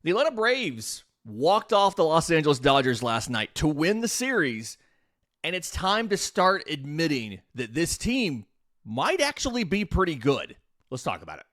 The Atlanta Braves walked off the Los Angeles Dodgers last night to win the series, and it's time to start admitting that this team might actually be pretty good. Let's talk about it.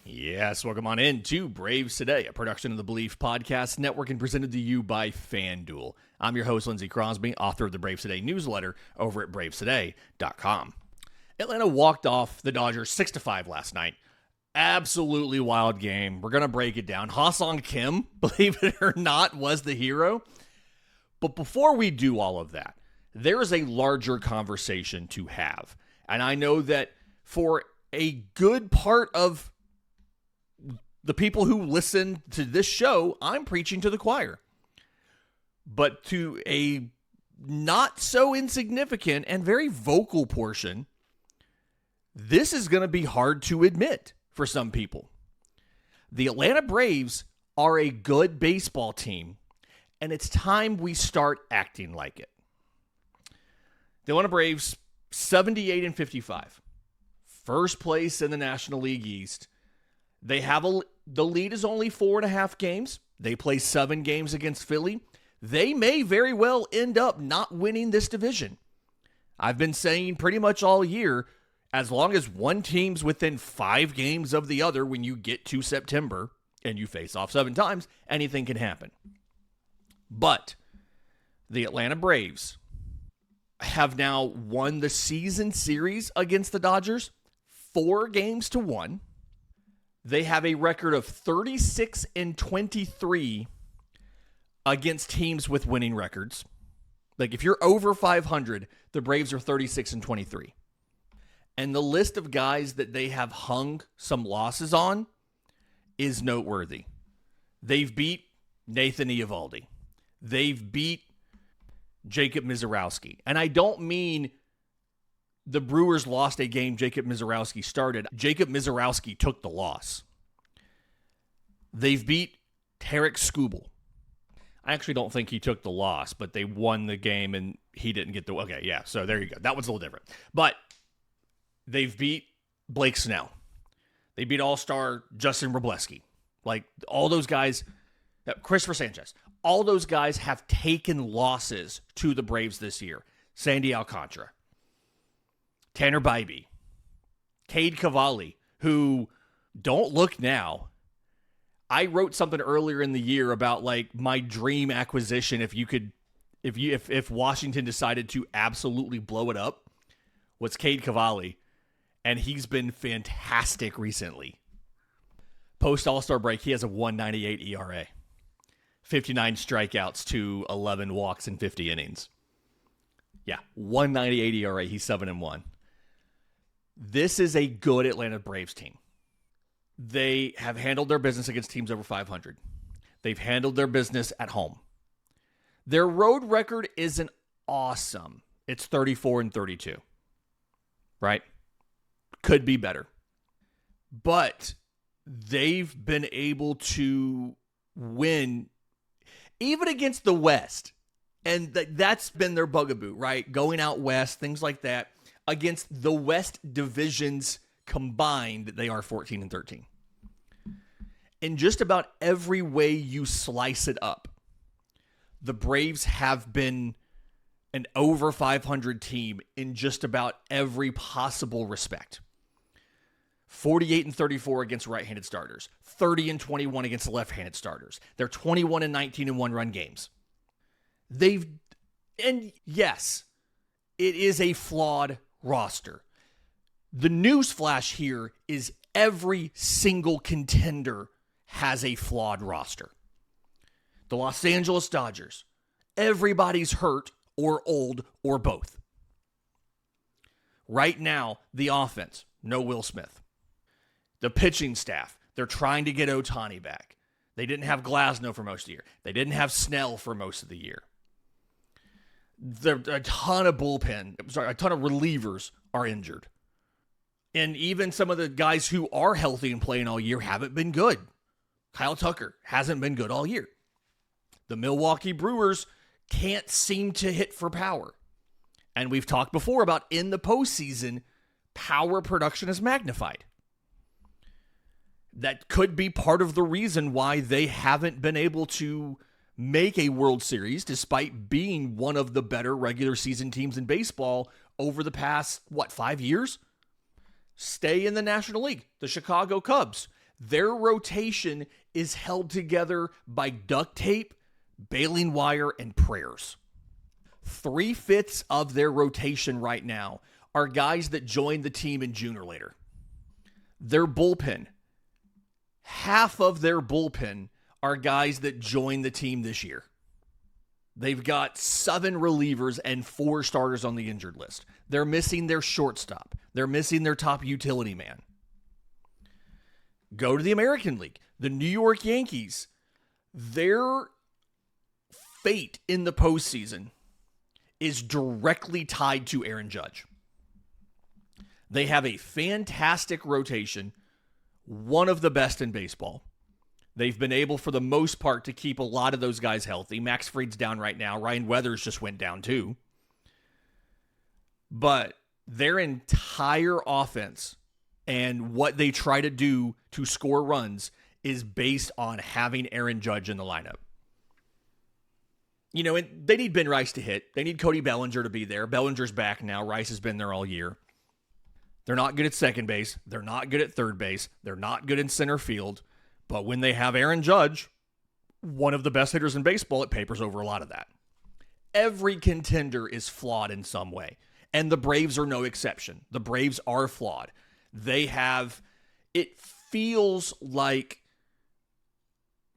Yes, welcome on in to Braves Today, a production of the Belief Podcast Network and presented to you by FanDuel. I'm your host, Lindsay Crosby, author of the Braves Today newsletter over at bravestoday.com. Atlanta walked off the Dodgers 6-5 last night. Absolutely wild game. We're going to break it down. Ha-Seong Kim, believe it or not, was the hero. But before we do all of that, there is a larger conversation to have. And I know that for a good part of the people who listen to this show, I'm preaching to the choir. But to a not so insignificant and very vocal portion, this is going to be hard to admit for some people. The Atlanta Braves are a good baseball team, and it's time we start acting like it. The Atlanta Braves, 78-55. First place in the National League East. They have the lead is only 4.5 games. They play 7 games against Philly. They may very well end up not winning this division. I've been saying pretty much all year, as long as one team's within 5 games of the other when you get to September and you face off 7 times, anything can happen. But the Atlanta Braves have now won the season series against the Dodgers 4-1. They have a record of 36-23 against teams with winning records. Like if you're over 500, the Braves are 36-23. And the list of guys that they have hung some losses on is noteworthy. They've beat Nathan Eovaldi. They've beat Jacob Misiorowski. And I don't mean the Brewers lost a game Jacob Misiorowski started. Jacob Misiorowski took the loss. They've beat Tarek Skubal. I actually don't think he took the loss, but they won the game and he didn't get the... Okay, yeah, so there you go. That one's a little different. But they've beat Blake Snell. They beat All-Star Justin Wrobleski. Like, all those guys... Christopher Sanchez. All those guys have taken losses to the Braves this year. Sandy Alcantara. Tanner Bybee, Cade Cavalli, who don't look now. I wrote something earlier in the year about like my dream acquisition if Washington decided to absolutely blow it up was Cade Cavalli, and he's been fantastic recently. Post All-Star break, he has a 1.98 ERA, 59 strikeouts to 11 walks in 50 innings. Yeah, 1.98 ERA, he's 7-1. This is a good Atlanta Braves team. They have handled their business against teams over 500. They've handled their business at home. Their road record isn't awesome. It's 34-32. Right? Could be better. But they've been able to win even against the West. And that's been their bugaboo, right? Going out west, things like that. Against the West divisions combined, they are 14-13. In just about every way you slice it up, the Braves have been an over 500 team in just about every possible respect. 48-34 against right-handed starters, 30-21 against left-handed starters. They're 21-19 in one-run games. And yes, it is a flawed roster. The news flash here is every single contender has a flawed roster. The Los Angeles Dodgers, everybody's hurt or old or both. Right now, the offense, no Will Smith. The pitching staff, they're trying to get Ohtani back. They didn't have Glasnow for most of the year. They didn't have Snell for most of the year. A ton of relievers are injured. And even some of the guys who are healthy and playing all year haven't been good. Kyle Tucker hasn't been good all year. The Milwaukee Brewers can't seem to hit for power. And we've talked before about in the postseason, power production is magnified. That could be part of the reason why they haven't been able to make a World Series despite being one of the better regular season teams in baseball over the past, 5 years? Stay in the National League. The Chicago Cubs, their rotation is held together by duct tape, baling wire, and prayers. 3/5 of their rotation right now are guys that joined the team in June or later. Their bullpen, half of their bullpen are guys that joined the team this year. They've got 7 relievers and 4 starters on the injured list. They're missing their shortstop. They're missing their top utility man. Go to the American League. The New York Yankees, their fate in the postseason is directly tied to Aaron Judge. They have a fantastic rotation, one of the best in baseball. They've been able, for the most part, to keep a lot of those guys healthy. Max Fried's down right now. Ryan Weathers just went down too. But their entire offense and what they try to do to score runs is based on having Aaron Judge in the lineup. And they need Ben Rice to hit. They need Cody Bellinger to be there. Bellinger's back now. Rice has been there all year. They're not good at second base. They're not good at third base. They're not good in center field. But when they have Aaron Judge, one of the best hitters in baseball, it papers over a lot of that. Every contender is flawed in some way. And the Braves are no exception. The Braves are flawed. It feels like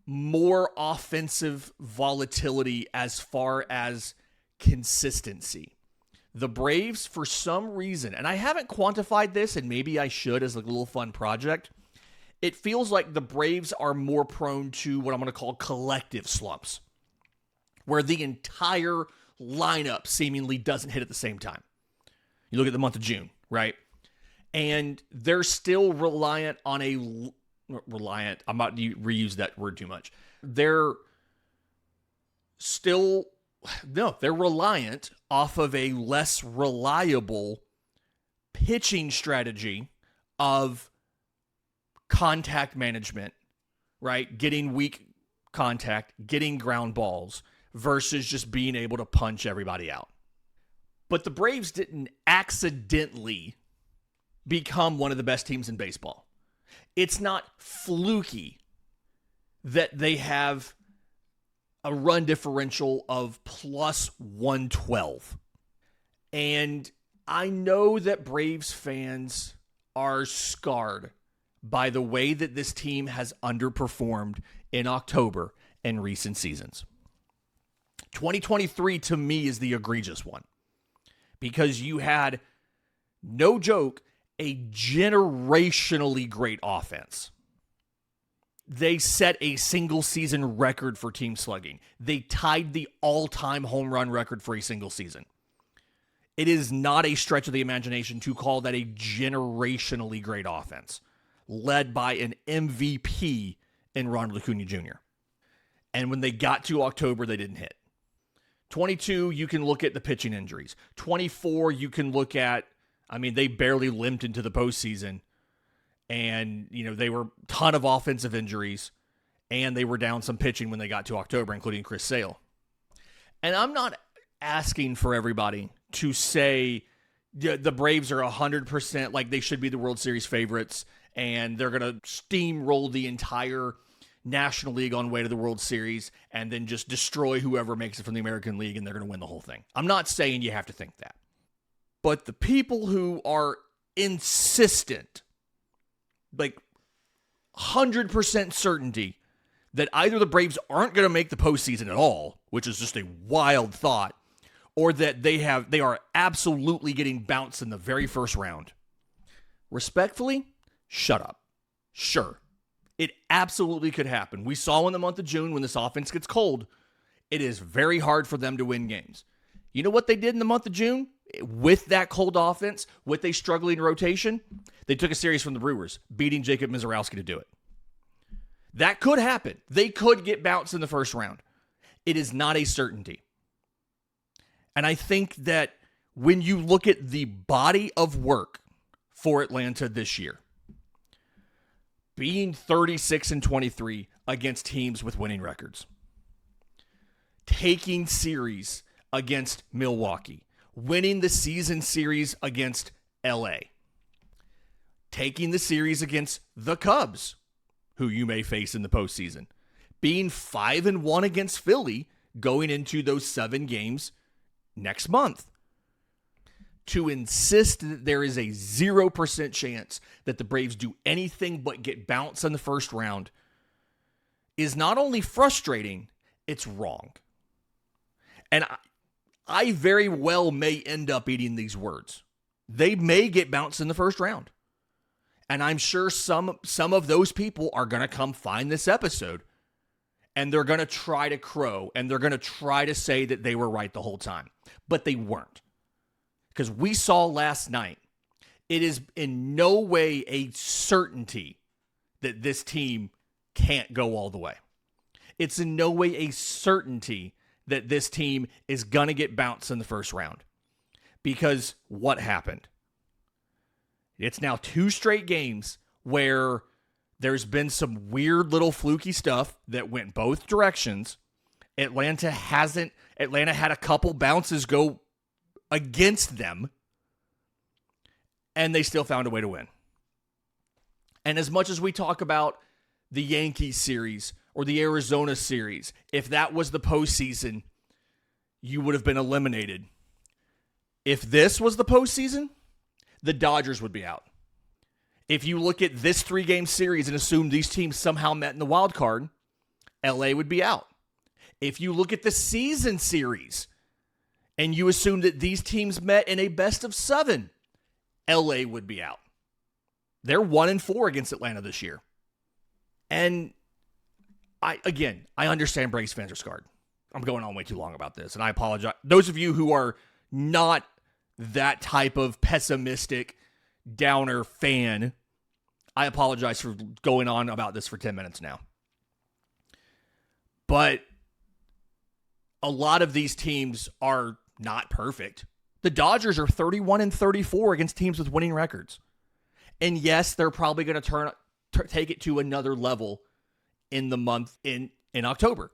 more offensive volatility as far as consistency. The Braves, for some reason, and I haven't quantified this, and maybe I should as a little fun project, it feels like the Braves are more prone to what I'm going to call collective slumps, where the entire lineup seemingly doesn't hit at the same time. You look at the month of June, right? And they're still reliant on I'm about to reuse that word too much. They're reliant off of a less reliable pitching strategy of contact management, right? Getting weak contact, getting ground balls versus just being able to punch everybody out. But the Braves didn't accidentally become one of the best teams in baseball. It's not fluky that they have a run differential of plus 112. And I know that Braves fans are scarred by the way that this team has underperformed in October and recent seasons. 2023 to me is the egregious one because you had, no joke, a generationally great offense. They set a single season record for team slugging. They tied the all-time home run record for a single season. It is not a stretch of the imagination to call that a generationally great offense, led by an MVP in Ronald Acuna Jr. And when they got to October, they didn't hit. 22, you can look at the pitching injuries. 24, you can look at, they barely limped into the postseason. And, they were a ton of offensive injuries. And they were down some pitching when they got to October, including Chris Sale. And I'm not asking for everybody to say the Braves are 100% like they should be the World Series favorites. And they're going to steamroll the entire National League on way to the World Series and then just destroy whoever makes it from the American League and they're going to win the whole thing. I'm not saying you have to think that. But the people who are insistent, like 100% certainty that either the Braves aren't going to make the postseason at all, which is just a wild thought, or that they are absolutely getting bounced in the very first round. Respectfully, shut up. Sure, it absolutely could happen. We saw in the month of June when this offense gets cold, it is very hard for them to win games. You know what they did in the month of June? With that cold offense, with a struggling rotation, they took a series from the Brewers, beating Jacob Mizorowski to do it. That could happen. They could get bounced in the first round. It is not a certainty. And I think that when you look at the body of work for Atlanta this year, being 36-23 against teams with winning records, taking series against Milwaukee, winning the season series against LA, taking the series against the Cubs, who you may face in the postseason, being 5-1 against Philly going into those 7 games next month. To insist that there is a 0% chance that the Braves do anything but get bounced in the first round is not only frustrating, it's wrong. And I very well may end up eating these words. They may get bounced in the first round. And I'm sure some of those people are going to come find this episode and they're going to try to crow and they're going to try to say that they were right the whole time. But they weren't. Because we saw last night, it is in no way a certainty that this team can't go all the way. It's in no way a certainty that this team is going to get bounced in the first round. Because what happened? It's now 2 straight games where there's been some weird little fluky stuff that went both directions. Atlanta had a couple bounces go against them, and they still found a way to win. And as much as we talk about the Yankees series or the Arizona series, if that was the postseason, you would have been eliminated. If this was the postseason, the Dodgers would be out. If you look at this 3-game series and assume these teams somehow met in the wild card, LA would be out. If you look at the season series and you assume that these teams met in a best of 7, LA would be out. They're 1-4 against Atlanta this year. And I understand Braves fans are scarred. I'm going on way too long about this, and I apologize. Those of you who are not that type of pessimistic downer fan, I apologize for going on about this for 10 minutes now. But a lot of these teams are not perfect. The Dodgers are 31-34 against teams with winning records. And yes, they're probably going to take it to another level in the month in October.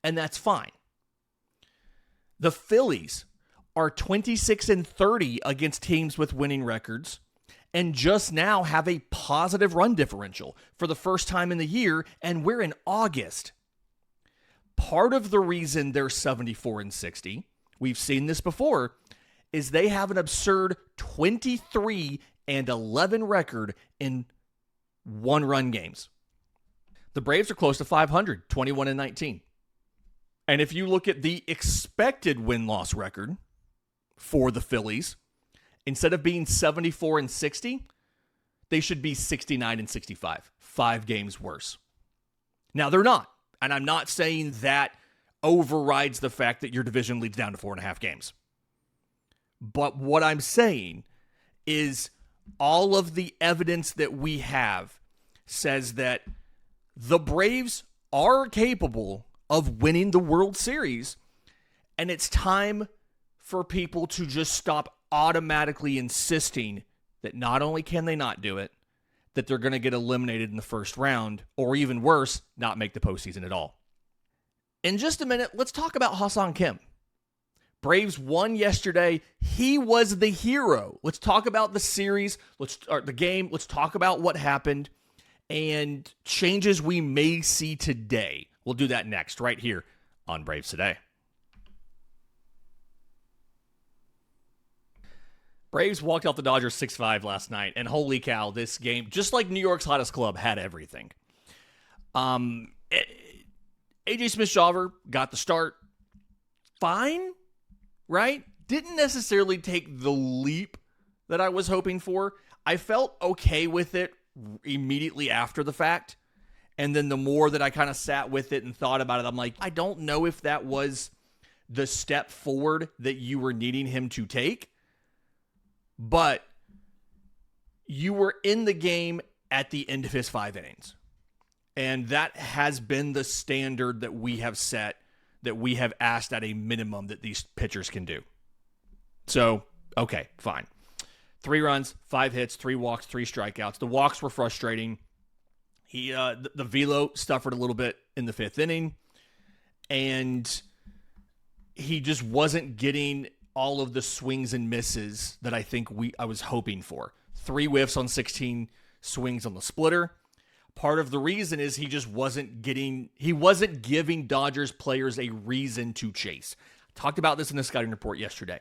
And that's fine. The Phillies are 26-30 against teams with winning records and just now have a positive run differential for the first time in the year, and we're in August. Part of the reason they're 74-60, we've seen this before, is they have an absurd 23-11 record in one-run games. The Braves are close to 500, 21-19. And if you look at the expected win-loss record for the Phillies, instead of being 74-60, they should be 69-65, 5 games worse. Now, they're not. And I'm not saying that overrides the fact that your division leads down to 4.5 games. But what I'm saying is all of the evidence that we have says that the Braves are capable of winning the World Series, and it's time for people to just stop automatically insisting that not only can they not do it, that they're going to get eliminated in the first round, or even worse, not make the postseason at all. In just a minute, let's talk about Ha-Seong Kim. Braves won yesterday. He was the hero. Let's talk about the series. Let's start the game. Let's talk about what happened and changes we may see today. We'll do that next, right here on Braves Today. Braves walked off the Dodgers 6-5 last night, and holy cow, this game, just like New York's hottest club, had everything. AJ Smith-Shawver got the start. Fine, right? Didn't necessarily take the leap that I was hoping for. I felt okay with it immediately after the fact. And then the more that I kind of sat with it and thought about it, I'm like, I don't know if that was the step forward that you were needing him to take. But you were in the game at the end of his 5 innings. And that has been the standard that we have set, that we have asked at a minimum that these pitchers can do. So, okay, fine. 3 runs, 5 hits, 3 walks, 3 strikeouts. The walks were frustrating. The velo suffered a little bit in the 5th inning, and he just wasn't getting all of the swings and misses that I think I was hoping for. 3 whiffs on 16 swings on the splitter. Part of the reason is he wasn't giving Dodgers players a reason to chase. I talked about this in the scouting report yesterday.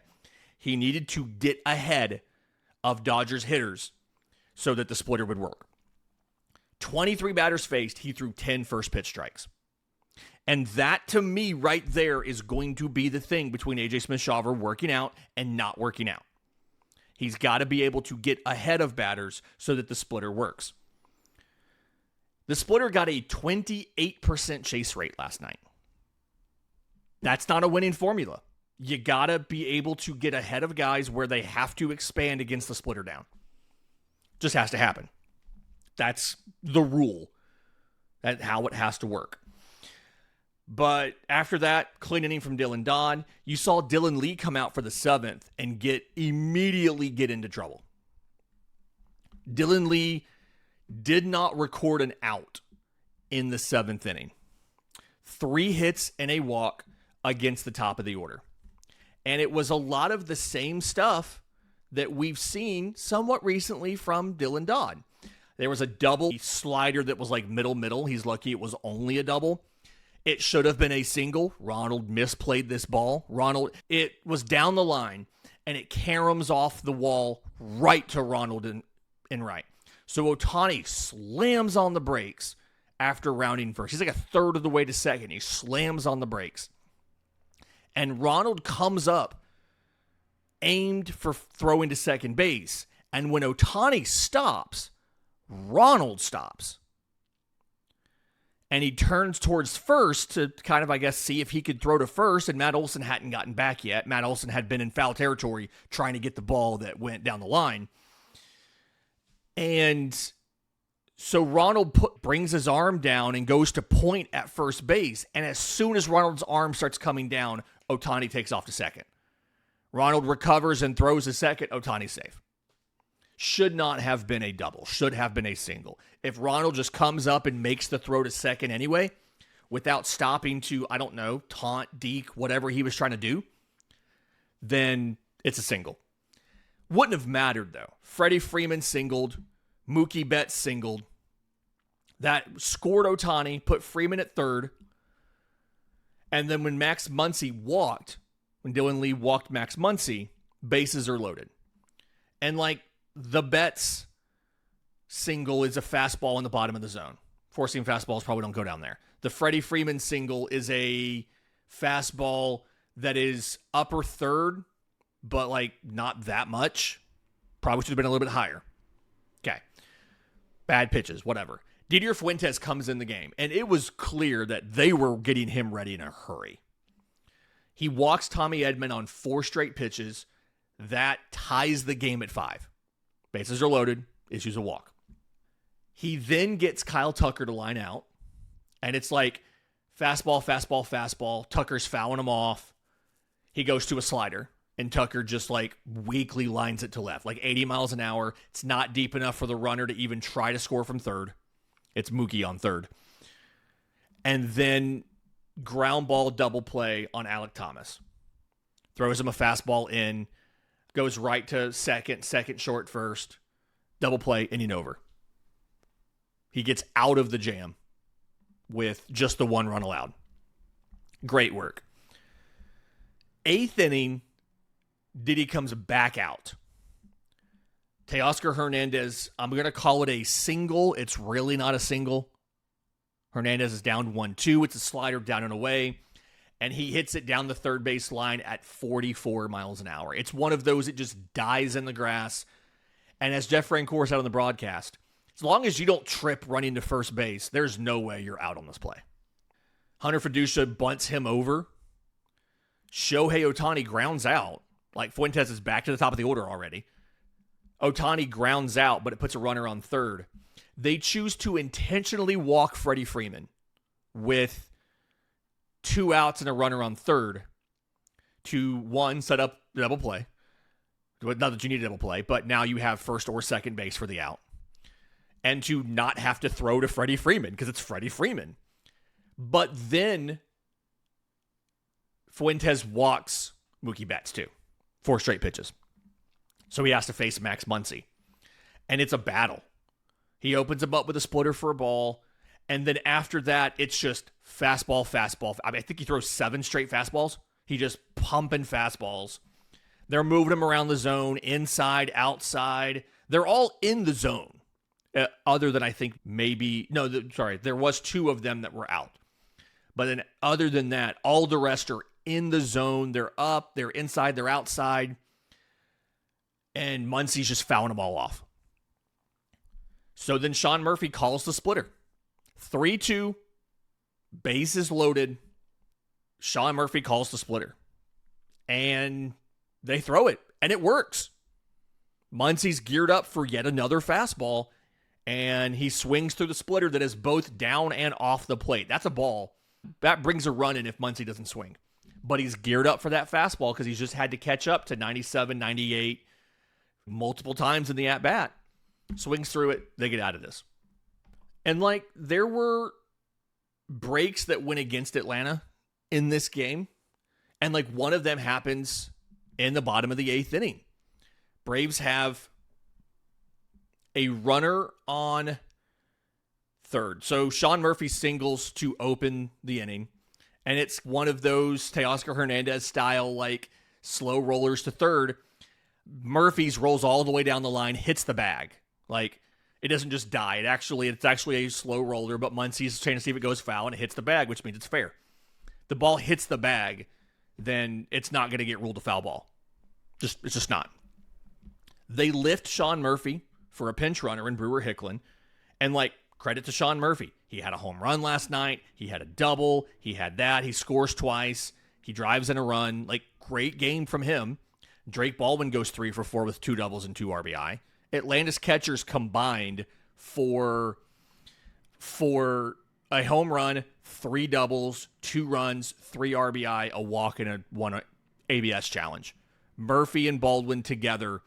He needed to get ahead of Dodgers hitters so that the splitter would work. 23 batters faced, he threw 10 first pitch strikes. And that, to me, right there is going to be the thing between A.J. Smith-Shawver working out and not working out. He's got to be able to get ahead of batters so that the splitter works. The splitter got a 28% chase rate last night. That's not a winning formula. You got to be able to get ahead of guys where they have to expand against the splitter down. Just has to happen. That's the rule. That's how it has to work. But after that, clean inning from Dylan Dodd. You saw Dylan Lee come out for the 7th and immediately get into trouble. Dylan Lee did not record an out in the 7th inning. 3 hits and a walk against the top of the order. And it was a lot of the same stuff that we've seen somewhat recently from Dylan Dodd. There was a double slider that was like middle. He's lucky it was only a double. It should have been a single. Ronald misplayed this ball. It was down the line, and it caroms off the wall right to Ronald in right. So Ohtani slams on the brakes after rounding first. He's like a third of the way to second. He slams on the brakes. And Ronald comes up, aimed for throwing to second base. And when Ohtani stops, Ronald stops. And he turns towards first to kind of, I guess, see if he could throw to first. And Matt Olson hadn't gotten back yet. Matt Olson had been in foul territory trying to get the ball that went down the line. And so Ronald brings his arm down and goes to point at first base. And as soon as Ronald's arm starts coming down, Ohtani takes off to second. Ronald recovers and throws a second. Ohtani's safe. Should not have been a double. Should have been a single. If Ronald just comes up and makes the throw to second anyway, without stopping to, I don't know, taunt, deke, whatever he was trying to do, then it's a single. Wouldn't have mattered, though. Freddie Freeman singled. Mookie Betts singled. That scored Ohtani, put Freeman at third. And then when Max Muncy walked, when Dylan Lee walked Max Muncy, bases are loaded. And like the Betts single is a fastball in the bottom of the zone. Four-seam fastballs probably don't go down there. The Freddie Freeman single is a fastball that is upper third, but like not that much. Probably should have been a little bit higher. Okay. Bad pitches, whatever. Didier Fuentes comes in the game, and it was clear that they were getting him ready in a hurry. He walks Tommy Edman on 4 straight pitches. That ties the game at 5. Bases are loaded, issues a walk. He then gets Kyle Tucker to line out, and it's like fastball, fastball, fastball. Tucker's fouling him off. He goes to a slider, and Tucker just like weakly lines it to left, like 80 miles an hour. It's not deep enough for the runner to even try to score from third. It's Mookie on third. And then ground ball double play on Alek Thomas. Throws him a fastball in, goes right to second short first, double play, inning over. He gets out of the jam with just the 1 run allowed. Great work. 8th inning, Diddy comes back out. Teoscar Hernandez, I'm going to call it a single. It's really not a single. Hernandez is down 1-2. It's a slider down and away. And he hits it down the third base line at 44 miles an hour. It's one of those that just dies in the grass. And as Jeff Francoeur said on the broadcast, as long as you don't trip running to first base, there's no way you're out on this play. Hunter Fiducia bunts him over. Shohei Ohtani grounds out. Like Fuentes is back to the top of the order already. Ohtani grounds out, but it puts a runner on third. They choose to intentionally walk Freddie Freeman with 2 outs and a runner on third to, one, set up the double play. Not that you need a double play, but now you have first or second base for the out. And to not have to throw to Freddie Freeman because it's Freddie Freeman. But then Fuentes walks Mookie Betts too. 4 straight pitches. So he has to face Max Muncy. And it's a battle. He opens him up with a splitter for a ball. And then after that, it's just fastball, fastball. I mean, I think he throws 7 straight fastballs. He just pumping fastballs. They're moving him around the zone, inside, outside. They're all in the zone. Other than I think there was 2 of them that were out. But then other than that, all the rest are in the zone. They're up, they're inside, they're outside. And Muncy's just fouling them all off. So then Sean Murphy calls the splitter. 3-2, bases loaded. Sean Murphy calls the splitter. And they throw it, and it works. Muncy's geared up for yet another fastball, and he swings through the splitter that is both down and off the plate. That's a ball. That brings a run in if Muncy doesn't swing. But he's geared up for that fastball because he's just had to catch up to 97, 98 multiple times in the at-bat. Swings through it, they get out of this. And, there were breaks that went against Atlanta in this game. And, one of them happens in the bottom of the 8th inning. Braves have a runner on third. So Sean Murphy singles to open the inning. And it's one of those Teoscar Hernandez style, slow rollers to third. Murphy's rolls all the way down the line, hits the bag. It doesn't just die. It's actually a slow roller, but Muncy's trying to see if it goes foul, and it hits the bag, which means it's fair. The ball hits the bag, then it's not going to get ruled a foul ball. It's just not. They lift Sean Murphy for a pinch runner in Brewer Hicklin, and credit to Sean Murphy. He had a home run last night. He had a double. He had that. He scores twice. He drives in a run. Great game from him. Drake Baldwin goes 3 for 4 with 2 doubles and 2 RBI. Atlanta's catchers combined for a home run, 3 doubles, 2 runs, 3 RBI, a walk, and a 1 ABS challenge. Murphy and Baldwin together.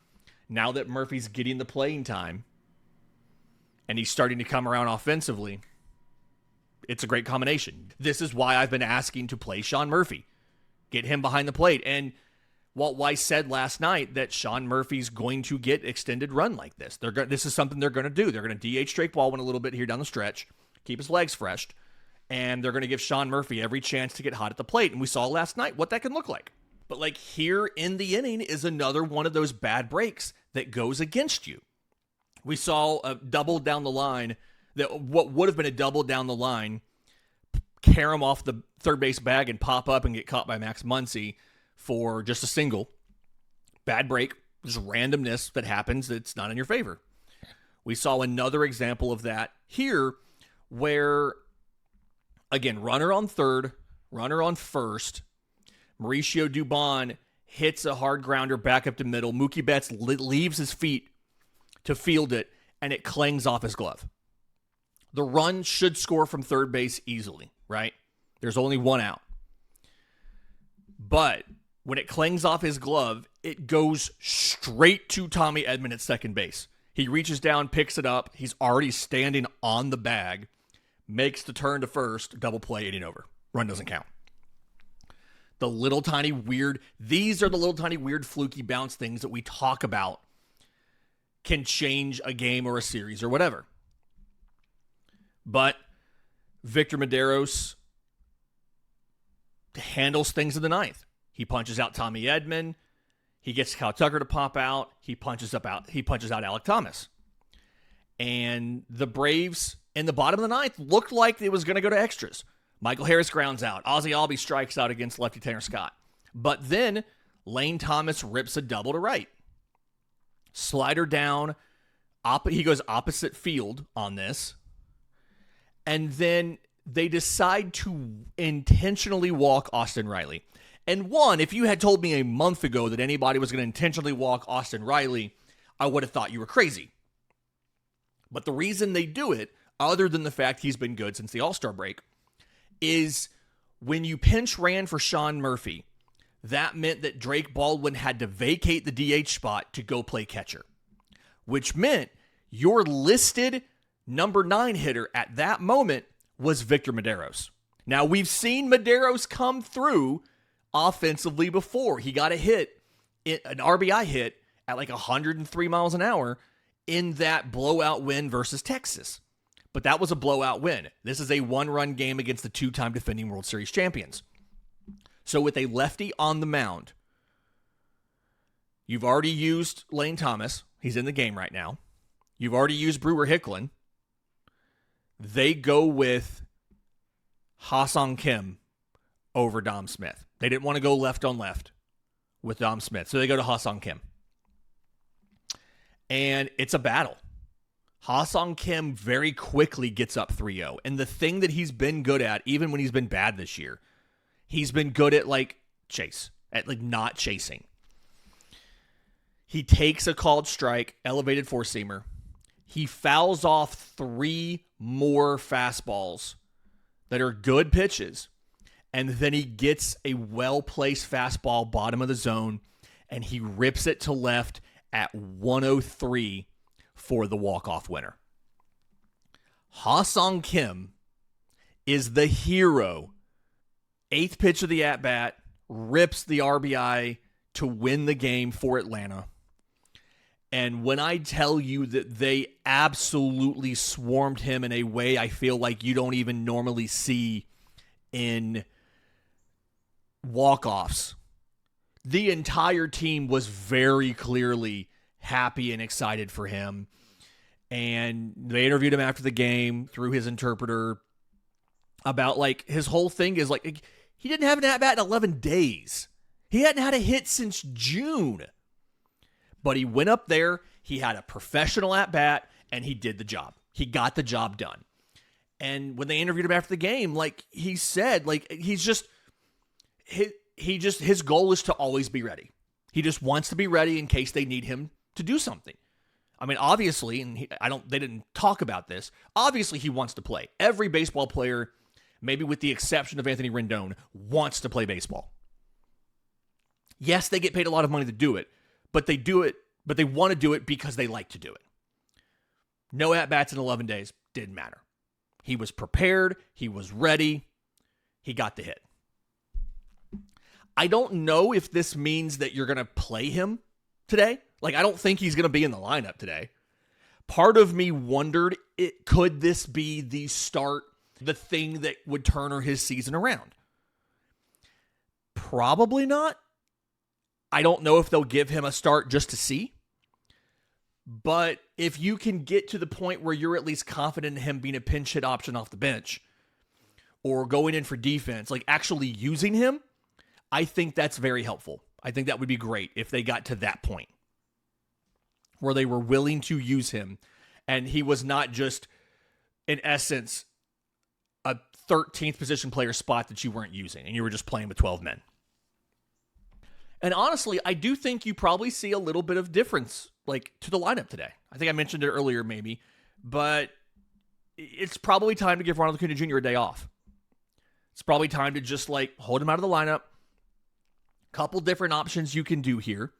Now that Murphy's getting the playing time and he's starting to come around offensively, it's a great combination. This is why I've been asking to play Sean Murphy. Get him behind the plate. And Walt Weiss said last night that Sean Murphy's going to get extended run like this. This is something they're going to do. They're going to DH Drake Baldwin a little bit here down the stretch, keep his legs fresh, and they're going to give Sean Murphy every chance to get hot at the plate. And we saw last night what that can look like. But here in the inning is another one of those bad breaks that goes against you. We saw a double down the line, what would have been a double down the line, carom off the third base bag and pop up and get caught by Max Muncy for just a single. Bad break, just randomness that happens that's not in your favor. We saw another example of that here where, again, runner on third, runner on first, Mauricio Dubon hits a hard grounder back up to middle. Mookie Betts leaves his feet to field it, and it clangs off his glove. The run should score from third base easily, right? There's only 1 out. But when it clangs off his glove, it goes straight to Tommy Edman at second base. He reaches down, picks it up. He's already standing on the bag, makes the turn to first, double play, inning over. Run doesn't count. These are the little tiny weird fluky bounce things that we talk about can change a game or a series or whatever. But Victor Medeiros handles things in the ninth. He punches out Tommy Edman. He gets Kyle Tucker to pop out. He punches out Alek Thomas. And the Braves in the bottom of the ninth looked like it was going to go to extras. Michael Harris grounds out. Ozzie Albies strikes out against lefty Tanner Scott. But then Lane Thomas rips a double to right. Slider down. He goes opposite field on this. And then they decide to intentionally walk Austin Riley. And if you had told me a month ago that anybody was going to intentionally walk Austin Riley, I would have thought you were crazy. But the reason they do it, other than the fact he's been good since the All-Star break, is when you pinch ran for Sean Murphy, that meant that Drake Baldwin had to vacate the DH spot to go play catcher, which meant your listed number 9 hitter at that moment was Victor Medeiros. Now, we've seen Medeiros come through offensively before. He got a hit, an RBI hit at like 103 miles an hour in that blowout win versus Texas. But that was a blowout win. This is a one-run game against the 2-time defending World Series champions. So with a lefty on the mound, you've already used Lane Thomas. He's in the game right now. You've already used Brewer Hicklin. They go with Ha-Seong Kim over Dom Smith. They didn't want to go left on left with Dom Smith, so they go to Ha-Seong Kim. And it's a battle. Ha-Seong Kim very quickly gets up 3-0. And the thing that he's been good at, even when he's been bad this year, he's been good at not chasing. He takes a called strike, elevated four-seamer. He fouls off 3 more fastballs that are good pitches. And then he gets a well-placed fastball bottom of the zone, and he rips it to left at 103 for the walk-off winner. Ha-Seong Kim is the hero. 8th pitch of the at-bat, rips the RBI to win the game for Atlanta. And when I tell you that they absolutely swarmed him in a way I feel like you don't even normally see in walk-offs, the entire team was very clearly happy and excited for him. And they interviewed him after the game through his interpreter about his whole thing is he didn't have an at-bat in 11 days. He hadn't had a hit since June. But he went up there, he had a professional at-bat, and he did the job. He got the job done. And when they interviewed him after the game, he said, his goal is to always be ready. He just wants to be ready in case they need him to do something. I mean, obviously, and they didn't talk about this. Obviously, he wants to play. Every baseball player, maybe with the exception of Anthony Rendon, wants to play baseball. Yes, they get paid a lot of money to do it, but they want to do it because they like to do it. No at-bats in 11 days, didn't matter. He was prepared, he was ready, he got the hit. I don't know if this means that you're going to play him today. I don't think he's going to be in the lineup today. Part of me wondered, could this be the start, the thing that would turn his season around? Probably not. I don't know if they'll give him a start just to see. But if you can get to the point where you're at least confident in him being a pinch hit option off the bench or going in for defense, actually using him, I think that's very helpful. I think that would be great if they got to that point where they were willing to use him and he was not just, in essence, a 13th position player spot that you weren't using and you were just playing with 12 men. And honestly, I do think you probably see a little bit of difference, to the lineup today. I think I mentioned it earlier, maybe, but it's probably time to give Ronald Acuna Jr. a day off. It's probably time to just, hold him out of the lineup. Couple different options you can do here.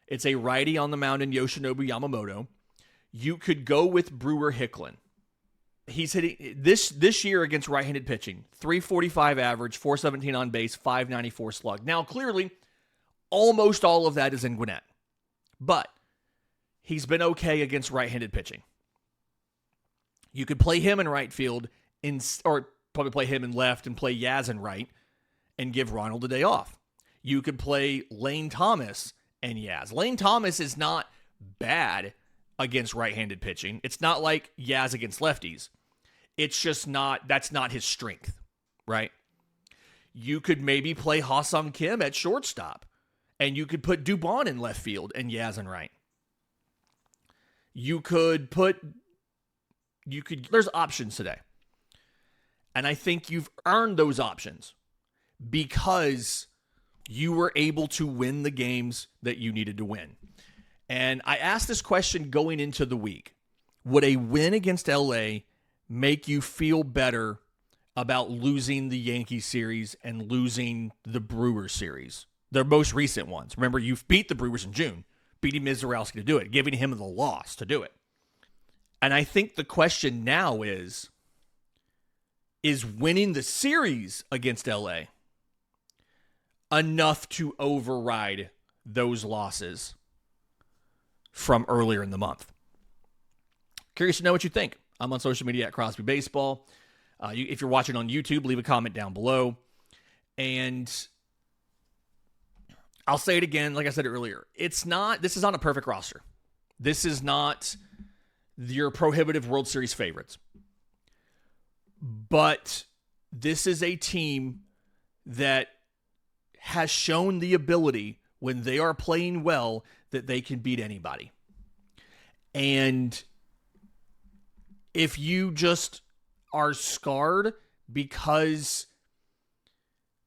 It's a righty on the mound in Yoshinobu Yamamoto. You could go with Brewer Hicklin. He's hitting this year against right-handed pitching. 345 average, 417 on base, 594 slug. Now, clearly, almost all of that is in Gwinnett. But he's been okay against right-handed pitching. You could play him in right field, or probably play him in left and play Yaz in right and give Ronald a day off. You could play Lane Thomas and Yaz. Lane Thomas is not bad against right-handed pitching. It's not like Yaz against lefties. It's just that's not his strength, right? You could maybe play Ha-Seong Kim at shortstop, and you could put Dubon in left field and Yaz in right. There's options today. And I think you've earned those options because you were able to win the games that you needed to win. And I asked this question going into the week. Would a win against LA make you feel better about losing the Yankees series and losing the Brewers series? Their most recent ones. Remember, you beat the Brewers in June, beating Mizorowski to do it, giving him the loss to do it. And I think the question now is winning the series against LA enough to override those losses from earlier in the month? Curious to know what you think. I'm on social media at Crosby Baseball. If you're watching on YouTube, leave a comment down below. And I'll say it again, like I said earlier. This is not a perfect roster. This is not your prohibitive World Series favorites. But this is a team that has shown the ability, when they are playing well, that they can beat anybody. And if you just are scarred because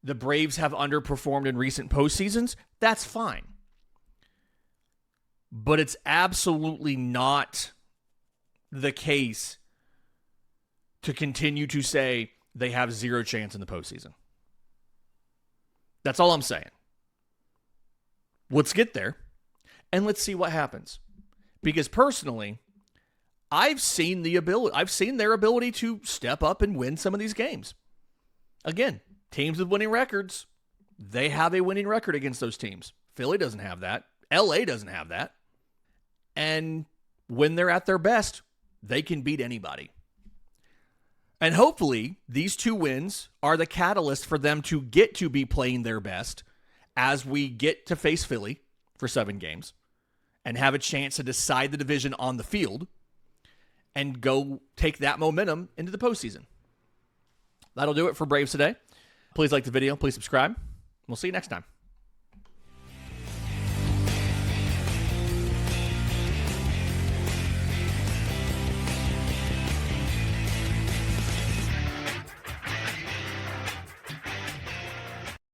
the Braves have underperformed in recent postseasons, that's fine. But it's absolutely not the case to continue to say they have zero chance in the postseason. That's all I'm saying. Let's get there, and let's see what happens. Because personally, I've seen their ability to step up and win some of these games. Again, teams with winning records, they have a winning record against those teams. Philly doesn't have that. LA doesn't have that. And when they're at their best, they can beat anybody. And hopefully, these two wins are the catalyst for them to get to be playing their best as we get to face Philly for 7 games and have a chance to decide the division on the field and go take that momentum into the postseason. That'll do it for Braves today. Please like the video. Please subscribe. We'll see you next time.